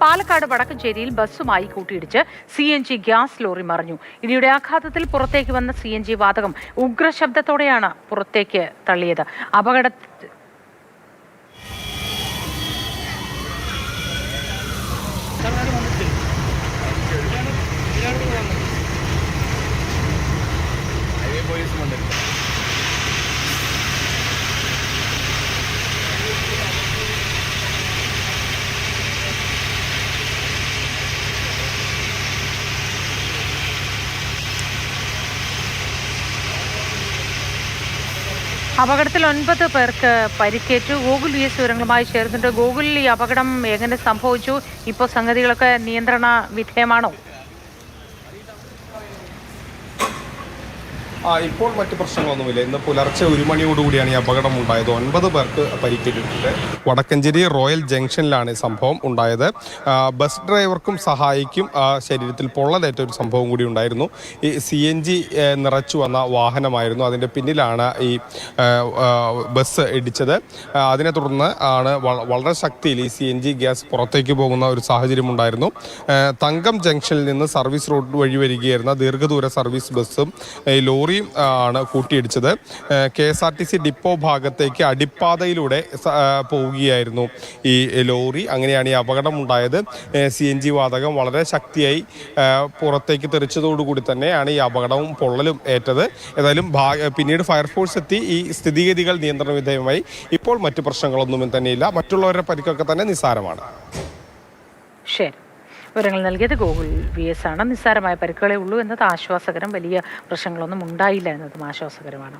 പാലക്കാട് വടക്കഞ്ചേരിയിൽ ബസ്സുമായി കൂട്ടിയിടിച്ച് CNG gas lorry മറിഞ്ഞു. ഇടിയുടെ ആഘാതത്തിൽ പുറത്തേക്ക് വന്ന CNG വാതകം ഉഗ്രശബ്ദത്തോടെയാണ് പുറത്തേക്ക് തള്ളിയത്. അപകടത്തിൽ 9 പേർക്ക് പരിക്കേറ്റു. ഗോകുൽ VS വിവരങ്ങളുമായി ചേർന്നിട്ട്. ഗോകുൽ, ഈ അപകടം എങ്ങനെ സംഭവിച്ചു? ഇപ്പോൾ സംഗതികളൊക്കെ നിയന്ത്രണ വിധേയമാണോ? ഇപ്പോൾ മറ്റ് പ്രശ്നങ്ങളൊന്നുമില്ല. ഇന്ന് പുലർച്ചെ 1 മണിയോടുകൂടിയാണ് ഈ അപകടം ഉണ്ടായത്. 9 പേർക്ക് പരിക്കേറ്റിട്ടുണ്ട്. വടക്കഞ്ചേരി റോയൽ ജംഗ്ഷനിലാണ് ഈ സംഭവം ഉണ്ടായത്. ബസ് ഡ്രൈവർക്കും സഹായിക്കും ശരീരത്തിൽ പൊള്ളലേറ്റ ഒരു സംഭവം കൂടി ഉണ്ടായിരുന്നു. ഈ CNG നിറച്ചു വന്ന വാഹനമായിരുന്നു. അതിൻ്റെ പിന്നിലാണ് ഈ ബസ് ഇടിച്ചത്. അതിനെ തുടർന്ന് ആണ് വളരെ ശക്തിയിൽ ഈ CNG ഗ്യാസ് പുറത്തേക്ക് പോകുന്ന ഒരു സാഹചര്യം ഉണ്ടായിരുന്നു. തങ്കം ജംഗ്ഷനിൽ നിന്ന് സർവീസ് റോഡ് വഴി വരികയായിരുന്ന ദീർഘദൂര സർവീസ് ബസ്സും ലോറിയും ആണ് കൂട്ടിയിടിച്ചത്. KSRTC ഡിപ്പോ ഭാഗത്തേക്ക് അടിപ്പാതയിലൂടെ പോവുകയായിരുന്നു ഈ ലോറി. അങ്ങനെയാണ് ഈ അപകടം ഉണ്ടായത്. CNG വാതകം വളരെ ശക്തിയായി പുറത്തേക്ക് തെറിച്ചതോടുകൂടി തന്നെയാണ് ഈ അപകടവും പൊള്ളലും ഏറ്റത്. ഏതായാലും പിന്നീട് ഫയർഫോഴ്സ് എത്തി ഈ സ്ഥിതിഗതികൾ നിയന്ത്രണ വിധേയമായി. ഇപ്പോൾ മറ്റു പ്രശ്നങ്ങളൊന്നും തന്നെയില്ല. മറ്റുള്ളവരുടെ പരിക്കൊക്കെ തന്നെ നിസ്സാരമാണ്. ശരി, വിവരങ്ങൾ നൽകിയത് ഗോകുൽ VS ആണ്. നിസ്സാരമായ പരിക്കുകളേ ഉള്ളൂ എന്നത് ആശ്വാസകരം. വലിയ പ്രശ്നങ്ങളൊന്നും ഉണ്ടായില്ല എന്നതും ആശ്വാസകരമാണ്.